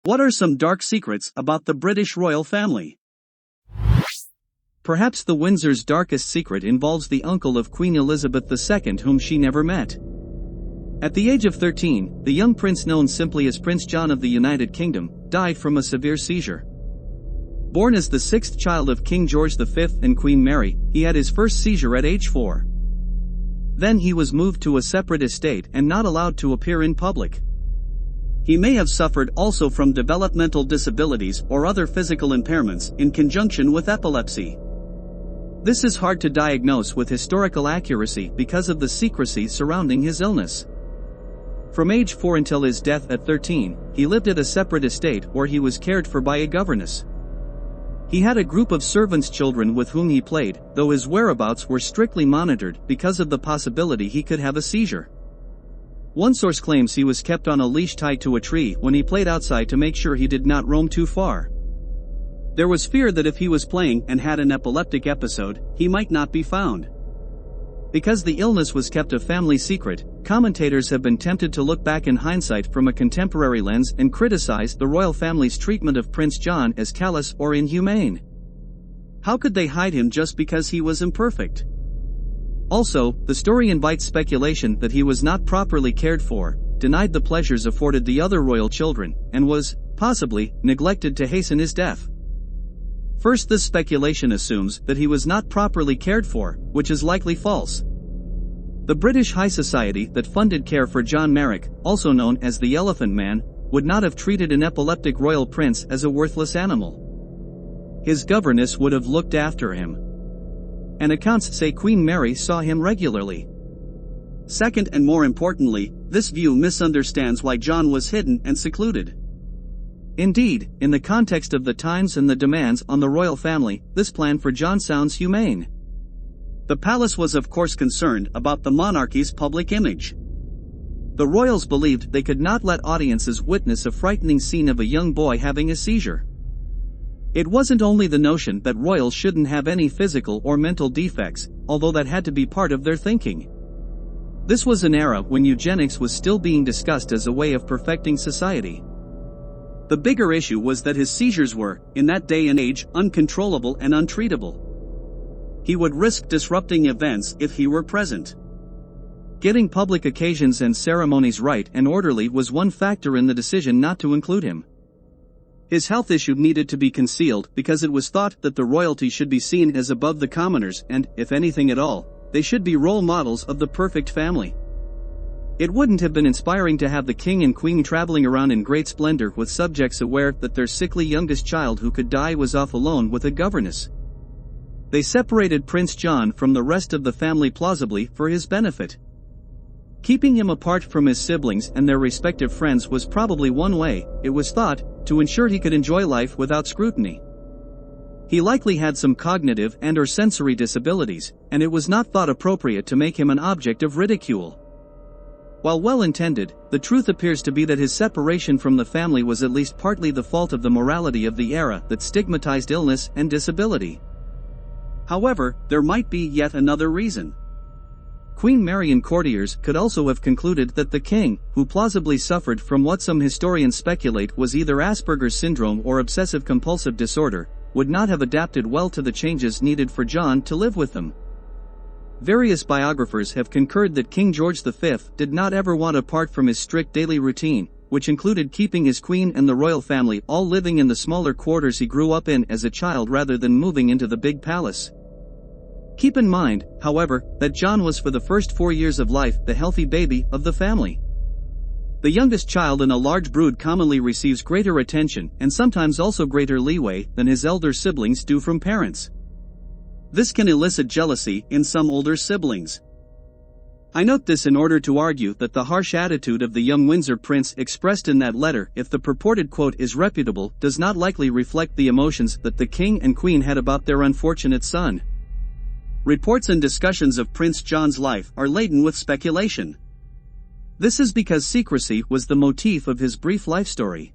What are some dark secrets about the British royal family? Perhaps the Windsor's darkest secret involves the uncle of Queen Elizabeth II whom she never met. At the age of 13, the young prince known simply as Prince John of the United Kingdom, died from a severe seizure. Born as the sixth child of King George V and Queen Mary, he had his first seizure at age 4. Then he was moved to a separate estate and not allowed to appear in public. He may have suffered also from developmental disabilities or other physical impairments in conjunction with epilepsy. This is hard to diagnose with historical accuracy because of the secrecy surrounding his illness. From age 4 until his death at 13, he lived at a separate estate where he was cared for by a governess. He had a group of servants' children with whom he played, though his whereabouts were strictly monitored because of the possibility he could have a seizure. One source claims he was kept on a leash tied to a tree when he played outside to make sure he did not roam too far. There was fear that if he was playing and had an epileptic episode, he might not be found. Because the illness was kept a family secret, commentators have been tempted to look back in hindsight from a contemporary lens and criticize the royal family's treatment of Prince John as callous or inhumane. How could they hide him just because he was imperfect? Also, the story invites speculation that he was not properly cared for, denied the pleasures afforded the other royal children, and was, possibly, neglected to hasten his death. First, this speculation assumes that he was not properly cared for, which is likely false. The British High Society that funded care for John Merrick, also known as the Elephant Man, would not have treated an epileptic royal prince as a worthless animal. His governess would have looked after him. And accounts say Queen Mary saw him regularly. Second, and more importantly, this view misunderstands why John was hidden and secluded. Indeed, in the context of the times and the demands on the royal family, this plan for John sounds humane. The palace was of course concerned about the monarchy's public image. The royals believed they could not let audiences witness a frightening scene of a young boy having a seizure. It wasn't only the notion that royals shouldn't have any physical or mental defects, although that had to be part of their thinking. This was an era when eugenics was still being discussed as a way of perfecting society. The bigger issue was that his seizures were, in that day and age, uncontrollable and untreatable. He would risk disrupting events if he were present. Getting public occasions and ceremonies right and orderly was one factor in the decision not to include him. His health issue needed to be concealed because it was thought that the royalty should be seen as above the commoners and, if anything at all, they should be role models of the perfect family. It wouldn't have been inspiring to have the king and queen traveling around in great splendor with subjects aware that their sickly youngest child who could die was off alone with a governess. They separated Prince John from the rest of the family plausibly for his benefit. Keeping him apart from his siblings and their respective friends was probably one way, it was thought, to ensure he could enjoy life without scrutiny. He likely had some cognitive and/or sensory disabilities, and it was not thought appropriate to make him an object of ridicule. While well-intended, the truth appears to be that his separation from the family was at least partly the fault of the morality of the era that stigmatized illness and disability. However, there might be yet another reason. Queen Mary and courtiers could also have concluded that the king, who plausibly suffered from what some historians speculate was either Asperger's syndrome or obsessive-compulsive disorder, would not have adapted well to the changes needed for John to live with them. Various biographers have concurred that King George V did not ever want to part from his strict daily routine, which included keeping his queen and the royal family all living in the smaller quarters he grew up in as a child rather than moving into the big palace. Keep in mind, however, that John was for the first 4 years of life the healthy baby of the family. The youngest child in a large brood commonly receives greater attention and sometimes also greater leeway than his elder siblings do from parents. This can elicit jealousy in some older siblings. I note this in order to argue that the harsh attitude of the young Windsor prince expressed in that letter, if the purported quote is reputable, does not likely reflect the emotions that the king and queen had about their unfortunate son. Reports and discussions of Prince John's life are laden with speculation. This is because secrecy was the motif of his brief life story.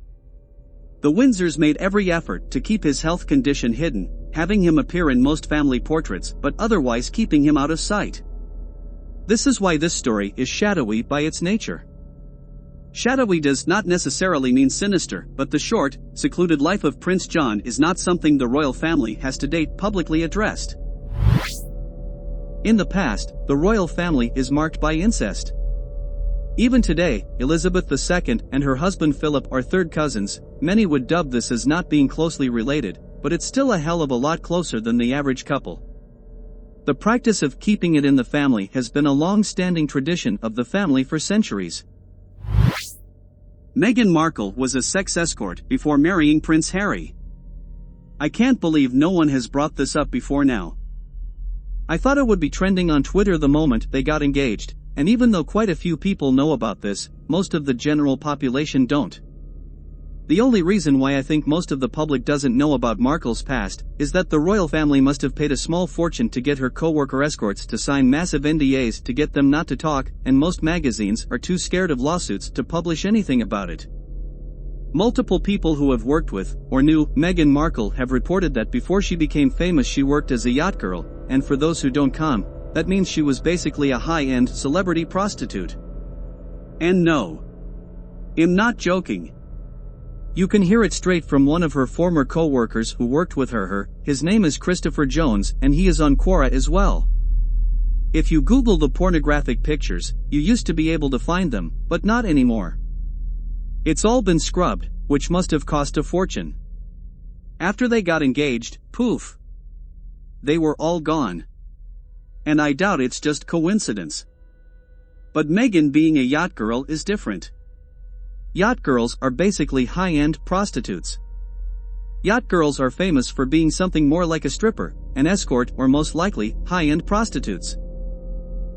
The Windsors made every effort to keep his health condition hidden, having him appear in most family portraits but otherwise keeping him out of sight. This is why this story is shadowy by its nature. Shadowy does not necessarily mean sinister, but the short, secluded life of Prince John is not something the royal family has to date publicly addressed. In the past, the royal family is marked by incest. Even today, Elizabeth II and her husband Philip are third cousins. Many would dub this as not being closely related, but it's still a hell of a lot closer than the average couple. The practice of keeping it in the family has been a long-standing tradition of the family for centuries. Meghan Markle was a sex escort before marrying Prince Harry. I can't believe no one has brought this up before now. I thought it would be trending on Twitter the moment they got engaged, and even though quite a few people know about this, most of the general population don't. The only reason why I think most of the public doesn't know about Markle's past is that the royal family must have paid a small fortune to get her co-worker escorts to sign massive NDAs to get them not to talk, and most magazines are too scared of lawsuits to publish anything about it. Multiple people who have worked with, or knew, Meghan Markle have reported that before she became famous she worked as a yacht girl, and for those who don't that means she was basically a high-end celebrity prostitute. And no, I'm not joking. You can hear it straight from one of her former co-workers who worked with her. His name is Christopher Jones and he is on Quora as well. If you Google the pornographic pictures, you used to be able to find them, but not anymore. It's all been scrubbed, which must have cost a fortune. After they got engaged, poof, they were all gone. And I doubt it's just coincidence. But Meghan being a yacht girl is different. Yacht girls are basically high-end prostitutes. Yacht girls are famous for being something more like a stripper, an escort, or most likely, high-end prostitutes.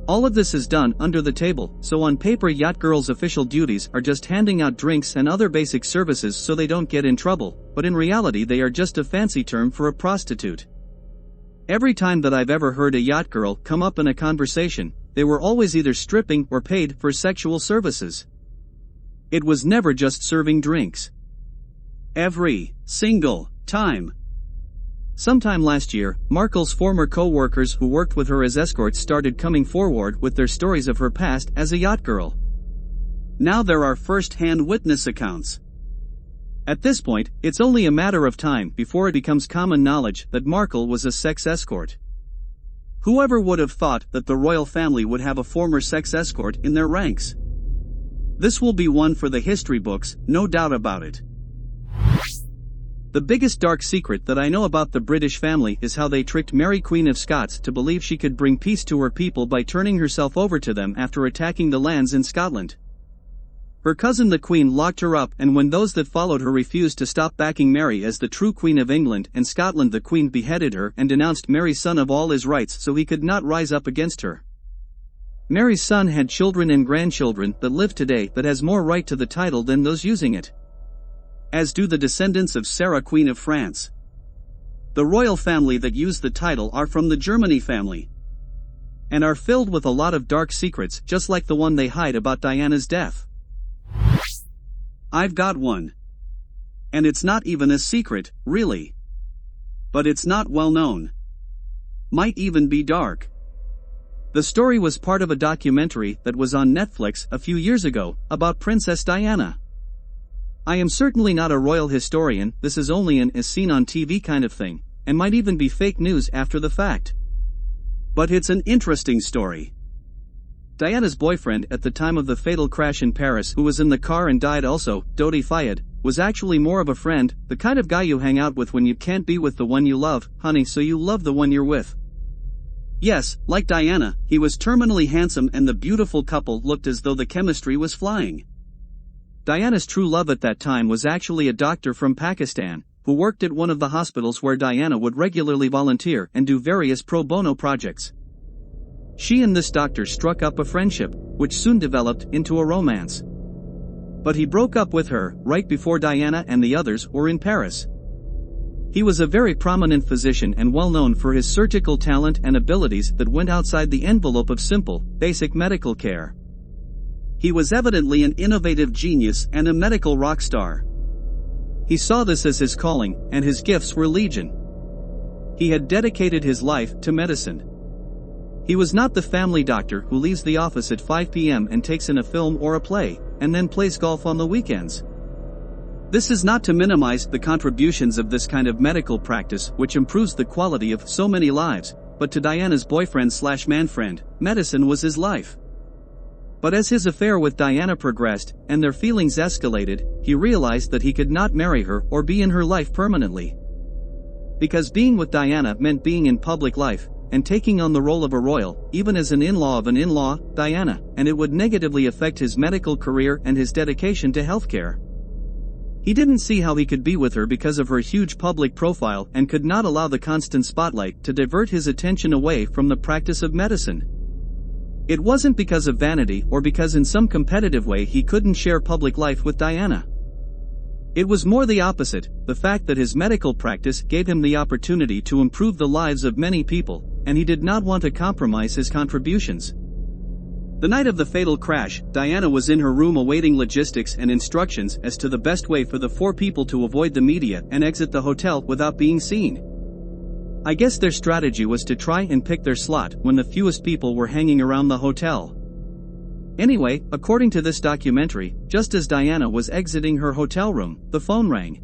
All of this is done under the table, so on paper yacht girls' official duties are just handing out drinks and other basic services so they don't get in trouble, but in reality they are just a fancy term for a prostitute. Every time that I've ever heard a yacht girl come up in a conversation, they were always either stripping or paid for sexual services. It was never just serving drinks. Every single time. Sometime last year, Markle's former co-workers who worked with her as escorts started coming forward with their stories of her past as a yacht girl. Now there are first-hand witness accounts. At this point, it's only a matter of time before it becomes common knowledge that Markle was a sex escort. Whoever would have thought that the royal family would have a former sex escort in their ranks? This will be one for the history books, no doubt about it. The biggest dark secret that I know about the British family is how they tricked Mary Queen of Scots to believe she could bring peace to her people by turning herself over to them after attacking the lands in Scotland. Her cousin the Queen locked her up, and when those that followed her refused to stop backing Mary as the true Queen of England and Scotland, the Queen beheaded her and denounced Mary's son of all his rights so he could not rise up against her. Mary's son had children and grandchildren that live today that has more right to the title than those using it. As do the descendants of Sarah, Queen of France. The royal family that use the title are from the Germany family, and are filled with a lot of dark secrets, just like the one they hide about Diana's death. I've got one. And it's not even a secret, really. But it's not well known. Might even be dark. The story was part of a documentary that was on Netflix a few years ago about Princess Diana. I am certainly not a royal historian, this is only an as seen on TV kind of thing, and might even be fake news after the fact. But it's an interesting story. Diana's boyfriend at the time of the fatal crash in Paris, who was in the car and died also, Dodi Fayed, was actually more of a friend, the kind of guy you hang out with when you can't be with the one you love, honey, so you love the one you're with. Yes, like Diana, he was terminally handsome and the beautiful couple looked as though the chemistry was flying. Diana's true love at that time was actually a doctor from Pakistan, who worked at one of the hospitals where Diana would regularly volunteer and do various pro bono projects. She and this doctor struck up a friendship, which soon developed into a romance. But he broke up with her right before Diana and the others were in Paris. He was a very prominent physician and well known for his surgical talent and abilities that went outside the envelope of simple, basic medical care. He was evidently an innovative genius and a medical rock star. He saw this as his calling, and his gifts were legion. He had dedicated his life to medicine. He was not the family doctor who leaves the office at 5 p.m. and takes in a film or a play, and then plays golf on the weekends. This is not to minimize the contributions of this kind of medical practice, which improves the quality of so many lives, but to Diana's boyfriend/man friend, medicine was his life. But as his affair with Diana progressed, and their feelings escalated, he realized that he could not marry her or be in her life permanently. Because being with Diana meant being in public life, and taking on the role of a royal, even as an in-law of an in-law, Diana, and it would negatively affect his medical career and his dedication to healthcare. He didn't see how he could be with her because of her huge public profile and could not allow the constant spotlight to divert his attention away from the practice of medicine. It wasn't because of vanity or because in some competitive way he couldn't share public life with Diana. It was more the opposite, the fact that his medical practice gave him the opportunity to improve the lives of many people, and he did not want to compromise his contributions. The night of the fatal crash, Diana was in her room awaiting logistics and instructions as to the best way for the 4 people to avoid the media and exit the hotel without being seen. I guess their strategy was to try and pick their slot when the fewest people were hanging around the hotel. Anyway, according to this documentary, just as Diana was exiting her hotel room, the phone rang.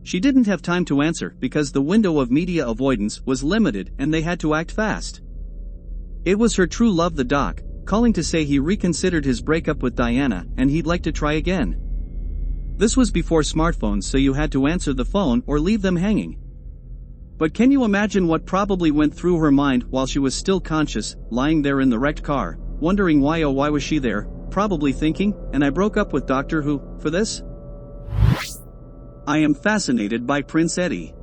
She didn't have time to answer because the window of media avoidance was limited and they had to act fast. It was her true love, the doc, calling to say he reconsidered his breakup with Diana and he'd like to try again. This was before smartphones, so you had to answer the phone or leave them hanging. But can you imagine what probably went through her mind while she was still conscious, lying there in the wrecked car, wondering why was she there, probably thinking, and I broke up with Doctor Who, for this? I am fascinated by Prince Eddie.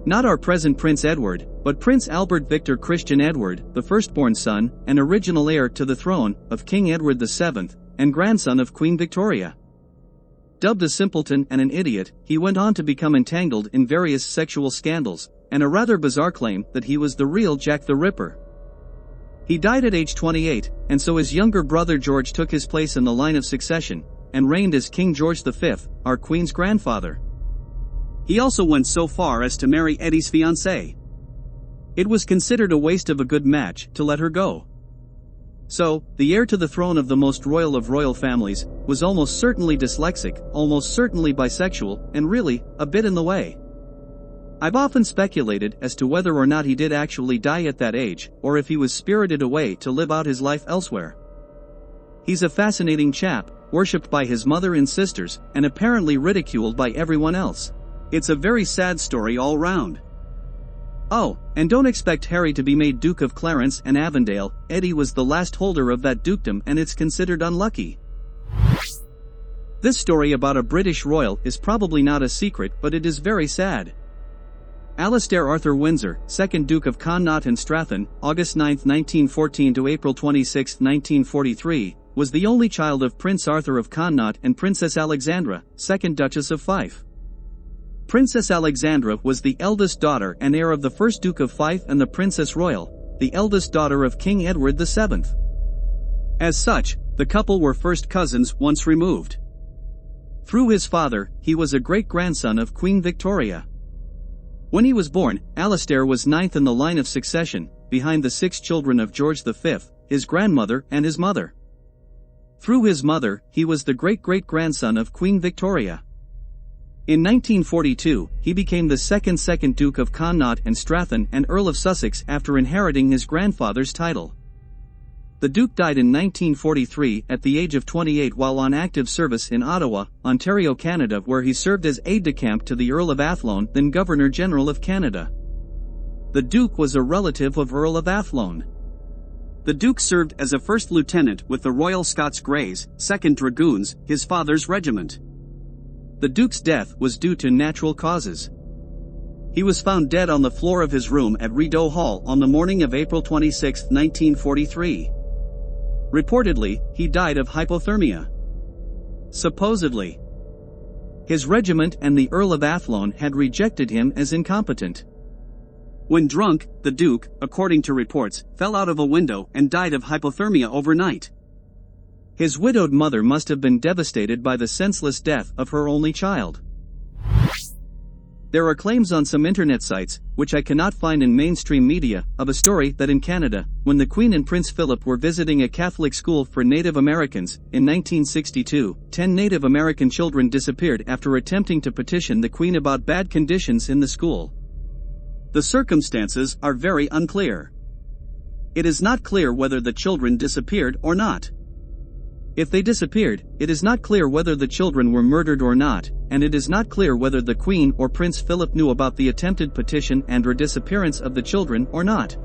Not our present Prince Edward, but Prince Albert Victor Christian Edward, the firstborn son, and original heir to the throne, of King Edward VII, and grandson of Queen Victoria. Dubbed a simpleton and an idiot, he went on to become entangled in various sexual scandals, and a rather bizarre claim that he was the real Jack the Ripper. He died at age 28, and so his younger brother George took his place in the line of succession, and reigned as King George V, our Queen's grandfather. He also went so far as to marry Eddie's fiancée. It was considered a waste of a good match to let her go. So, the heir to the throne of the most royal of royal families, was almost certainly dyslexic, almost certainly bisexual, and really, a bit in the way. I've often speculated as to whether or not he did actually die at that age, or if he was spirited away to live out his life elsewhere. He's a fascinating chap, worshipped by his mother and sisters, and apparently ridiculed by everyone else. It's a very sad story all round. Oh, and don't expect Harry to be made Duke of Clarence and Avondale. Eddie was the last holder of that dukedom and it's considered unlucky. This story about a British royal is probably not a secret, but it is very sad. Alastair Arthur Windsor, 2nd Duke of Connaught and Strathern, August 9, 1914 to April 26, 1943, was the only child of Prince Arthur of Connaught and Princess Alexandra, 2nd Duchess of Fife. Princess Alexandra was the eldest daughter and heir of the 1st Duke of Fife and the Princess Royal, the eldest daughter of King Edward VII. As such, the couple were first cousins once removed. Through his father, he was a great-grandson of Queen Victoria. When he was born, Alastair was 9th in the line of succession, behind the 6 children of George V, his grandmother and his mother. Through his mother, he was the great-great-grandson of Queen Victoria. In 1942, he became the second Duke of Connaught and Strathern and Earl of Sussex after inheriting his grandfather's title. The Duke died in 1943 at the age of 28 while on active service in Ottawa, Ontario, Canada, where he served as aide-de-camp to the Earl of Athlone, then Governor-General of Canada. The Duke was a relative of Earl of Athlone. The Duke served as a first lieutenant with the Royal Scots Greys, 2nd Dragoons, his father's regiment. The Duke's death was due to natural causes. He was found dead on the floor of his room at Rideau Hall on the morning of April 26, 1943. Reportedly, he died of hypothermia. Supposedly, his regiment and the Earl of Athlone had rejected him as incompetent. When drunk, the Duke, according to reports, fell out of a window and died of hypothermia overnight. His widowed mother must have been devastated by the senseless death of her only child. There are claims on some internet sites, which I cannot find in mainstream media, of a story that in Canada, when the Queen and Prince Philip were visiting a Catholic school for Native Americans, in 1962, 10 Native American children disappeared after attempting to petition the Queen about bad conditions in the school. The circumstances are very unclear. It is not clear whether the children disappeared or not. If they disappeared, it is not clear whether the children were murdered or not, and it is not clear whether the Queen or Prince Philip knew about the attempted petition and/or disappearance of the children or not.